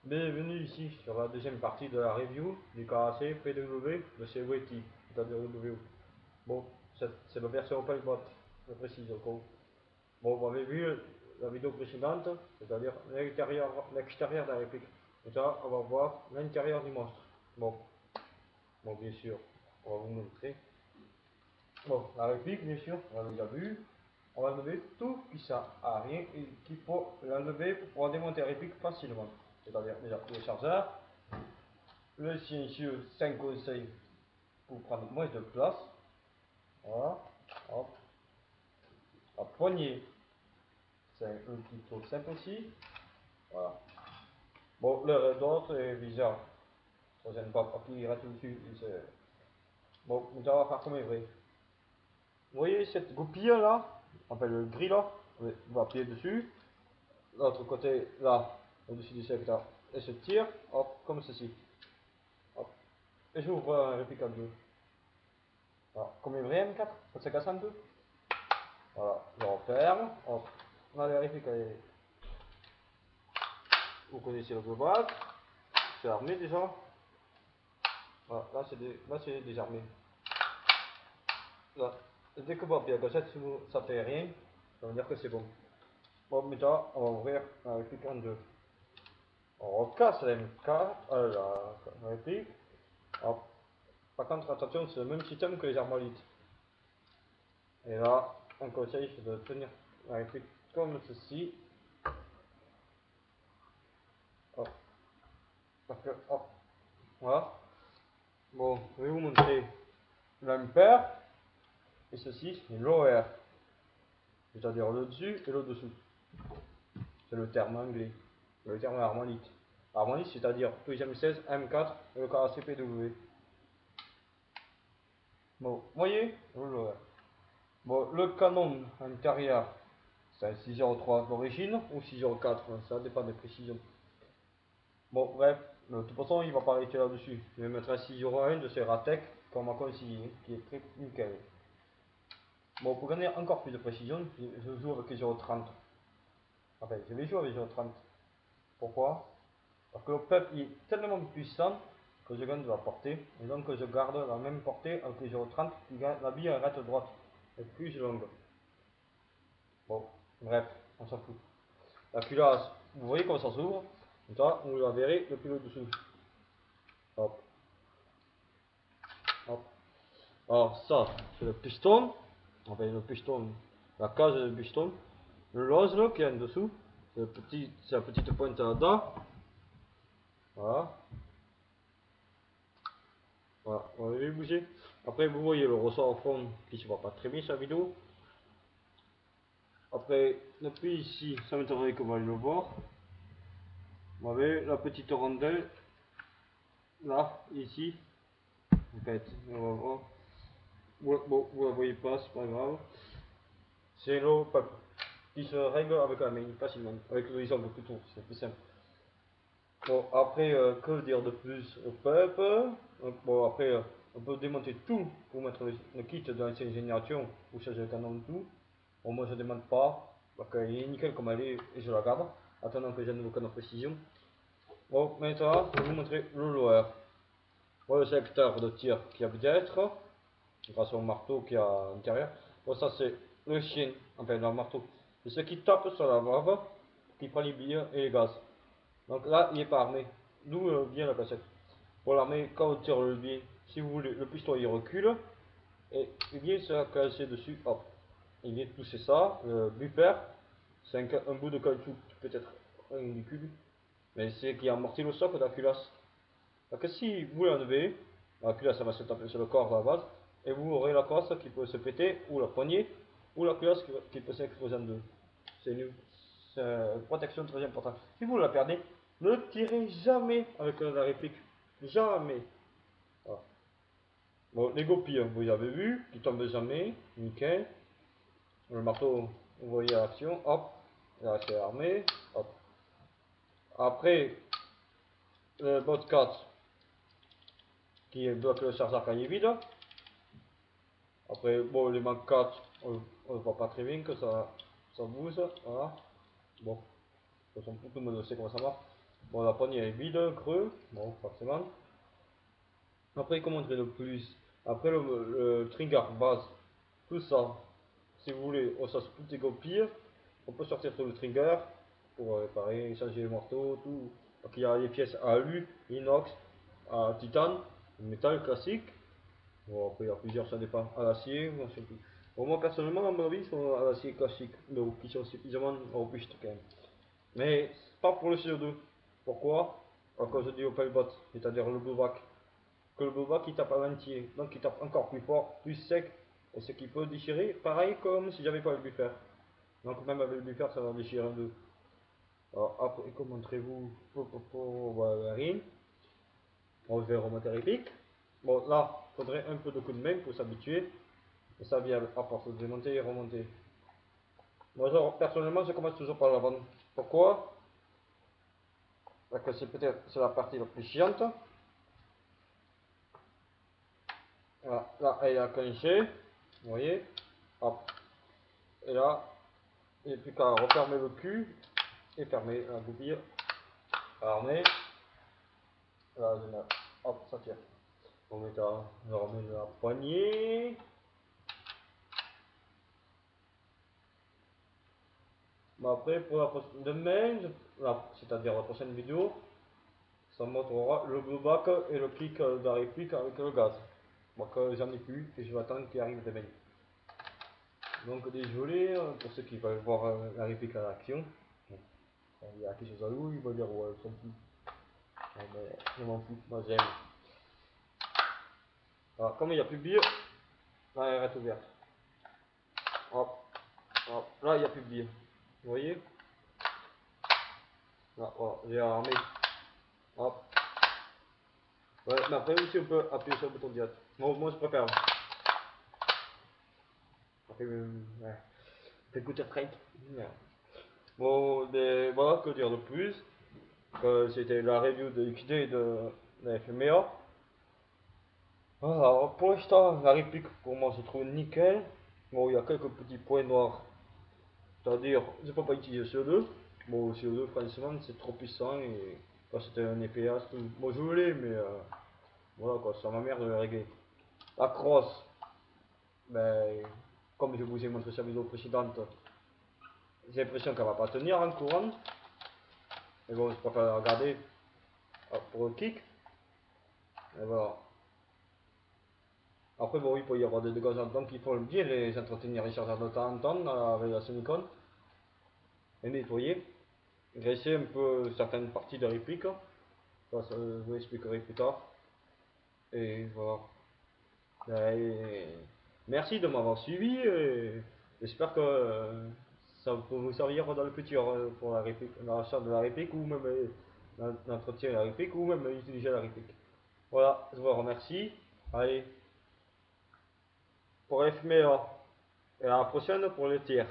Bienvenue ici sur la deuxième partie de la review du KAC PW de chez Weti, WWO. Bon, c'est la version OpenBot, je précise au cas. Bon, vous avez vu la vidéo précédente, c'est-à-dire l'extérieur de la réplique. Et ça, on va voir l'intérieur du monstre. Bon, bien sûr, on va vous montrer. Bon, la réplique, bien sûr, on l'a déjà vu. On va enlever tout qui sert à rien et qu'il faut l'enlever pour pouvoir démonter la réplique facilement. C'est-à-dire déjà le chargeur, le silencieux 5 conseils pour prendre moins de place. Voilà. Hop. La poignée, c'est un petit peu simple aussi. Voilà. Bon, le d'autres est bizarre. Ça gêne pas parce qu'il reste dessus. Bon, nous allons faire comme il est vrai. Vous voyez cette goupille là, enfin le gris là, vous appuyez dessus. L'autre côté là, au-dessus du secteur, et se tire, hop, comme ceci. Hop. Et j'ouvre un réplique en deux. Voilà. Comme il est vrai M4, ça se casse en deux. Voilà, je referme, hop. On a vérifié que vous connaissez le global. C'est armé déjà. Voilà, là c'est désarmé. Là, dès que vous appuyez à gauche, ça fait rien, ça veut dire que c'est bon. Bon, maintenant, on va ouvrir la réplique en deux. On recasse la M4, la réplique. Hop. Par contre, attention, c'est le même système que les armolites. Et là, un conseil, c'est de tenir la réplique comme ceci. Hop. Parce que, hop. Voilà. Bon, je vais vous montrer l'ampère. Et ceci, c'est l'OR. C'est-à-dire le dessus et le dessous. C'est le terme anglais. Le terme harmonique. Harmonique, c'est-à-dire PGM16, M4 et le KACPW. Bon, vous voyez l'OR. Bon, le canon intérieur, c'est un 603 d'origine ou 604, ça dépend des précisions. Bon, bref, de toute façon, il ne va pas arrêter là-dessus. Je vais mettre un 601 de Ceratec qu'on m'a conseillé, qui est très nickel. Bon, pour gagner encore plus de précision, je joue avec les 030. Enfin, je vais jouer avec les 030. Pourquoi? Parce que le peuple est tellement puissant que je gagne de la portée. Et donc, je garde la même portée avec les 030 qui gagne la bille arrête droite. Et plus longue. Bon, bref, on s'en fout. La culasse, vous voyez comment ça s'ouvre. Comme ça, vous la verrez depuis le dessous. Hop. Hop. Alors ça, c'est le piston. Enfin le piston, la cage du piston. Le rose là qui est en dessous, c'est la petite pointe là-dedans. Voilà. Voilà, on va les bouger. Après vous voyez le ressort au fond qui se voit pas très bien sur la vidéo. Après, depuis ici, ça m'étonnerait qu'on va le voir. Vous voyez la petite rondelle, là, ici. En fait, on va voir. Bon, vous la voyez pas, c'est pas grave. C'est l'eau qui se règle avec la main facilement, avec les ongles plutôt, c'est plus simple. Bon, après, que dire de plus au peuple? Bon, après, on peut démonter tout pour mettre le kit dans l'ancienne génération ou changer le canon tout. Bon, moi je demande pas, parce qu'elle est nickel comme elle est et je la garde, attendant que j'ai un nouveau canon précision. Bon, maintenant, je vais vous montrer le lower. Bon, le secteur de tir qui a peut-être, grâce au marteau qui est à l'intérieur. Bon, ça c'est le chien, enfin le marteau. C'est ce qui tape sur la valve, qui prend les billes et les gaz. Donc là, il n'est pas armé. D'où vient la cassette. Pour l'armer, quand on tire le levier, si vous voulez, le pistolet il recule et il vient se casser dessus. Hop, il vient pousser ça. Le bumper, c'est un bout de caoutchouc, peut-être ridicule, mais c'est qui amortit le socle de la culasse. Donc si vous l'enlevez, la culasse ça va se taper sur le corps à la base et vous aurez la crosse qui peut se péter, ou la poignée, ou la culasse qui peut s'exploser en deux. C'est une protection très importante. Si vous la perdez, ne tirez jamais avec la réplique. Jamais. Voilà. Bon, les goupilles, vous avez vu, qui tombent jamais. Nickel. Le marteau, vous voyez l'action. Hop. Là, c'est armé. Hop. Après, le bot 4 qui bloque le chargeur quand il est vide. Après, bon, les Mac 4, on ne voit pas très bien que ça bouge. Voilà. Bon, de toute façon, tout le monde sait comment ça marche. Bon, la poignée est vide, creux, bon, forcément. Après, comment dire le plus? Après, le trigger base, tout ça, si vous voulez, on s'en tout écopire. On peut sortir sur le trigger pour réparer, changer les morceaux, tout. Donc, il y a les pièces à alu, inox, à titane, métal classique. Bon, après, il y a plusieurs, ça dépend. À l'acier, on sait plus. Bon, moi, personnellement, à mon avis, ils sont à l'acier classique, donc qui sont suffisamment robustes quand même. Mais pas pour le CO2. Pourquoi? À cause du Opel Bot, c'est-à-dire le blowback. Que le blowback il tape à l'entier, donc il tape encore plus fort, plus sec, et ce qui peut déchirer, pareil comme si j'avais pas le buffer. Donc même avec le buffer, ça va déchirer un peu. Alors après, comment montrez-vous voilà, rien. On va remonter les pics. Bon là, il faudrait un peu de coup de main pour s'habituer. Et ça vient à force de démonter et remonter. Moi, genre, personnellement, je commence toujours par la vente. Pourquoi? Parce que c'est peut-être c'est la partie la plus chiante. Voilà, là, elle a clenché. Vous voyez? Hop. Et là, il n'y a plus qu'à refermer le cul et fermer la goupille. Armé. Là, je mets. Hop, ça tire. On met je remets la poignée. Mais après, pour la prochaine demain, c'est-à-dire la prochaine vidéo, ça montrera le blowback et le clic de la réplique avec le gaz. Moi, que j'en ai plus et je vais attendre qu'il arrive demain. Donc, désolé pour ceux qui veulent voir la réplique à l'action. Bon, il y a quelque chose à l'eau, il va dire ouais, s'en fout. Ouais, mais je m'en fous, moi j'aime. Alors, comme il n'y a plus de billes, là elle reste ouverte. Hop, hop, là il n'y a plus de billes. Vous voyez? Là, voilà, j'ai armé. Hop. Ouais, mais après aussi on peut appuyer sur le bouton direct. Moi je préfère. Après, ouais. C'est good trade. Ouais. Bon, mais voilà, que dire de plus. C'était la review de XD de la FMEA. Voilà, pour l'instant, la réplique pour moi se trouve nickel. Bon, il y a quelques petits points noirs. C'est-à-dire, je peux pas utiliser CO2. Bon, le CO2, franchement, c'est trop puissant et quand c'était un EPA, tout. Moi je voulais, mais voilà quoi, ça m'emmerde de le régler. La crosse, ben, comme je vous ai montré sur la vidéo précédente, j'ai l'impression qu'elle va pas tenir en courant. Mais bon, je préfère la regarder pour le kick. Et voilà. Après, bon, il peut y avoir des dégâts, donc il faut bien les entretenir, les chargeurs de temps en temps avec la silicone. Et nettoyer. Graisser un peu certaines parties de réplique. Ça, je vous expliquerai plus tard. Et voilà. Et merci de m'avoir suivi. J'espère que ça peut vous servir dans le futur pour la réplique, l'achat de la réplique ou même l'entretien de la réplique ou même utiliser la réplique. Voilà, je vous remercie. Allez, pour FMEA. Et à la prochaine pour les tiers.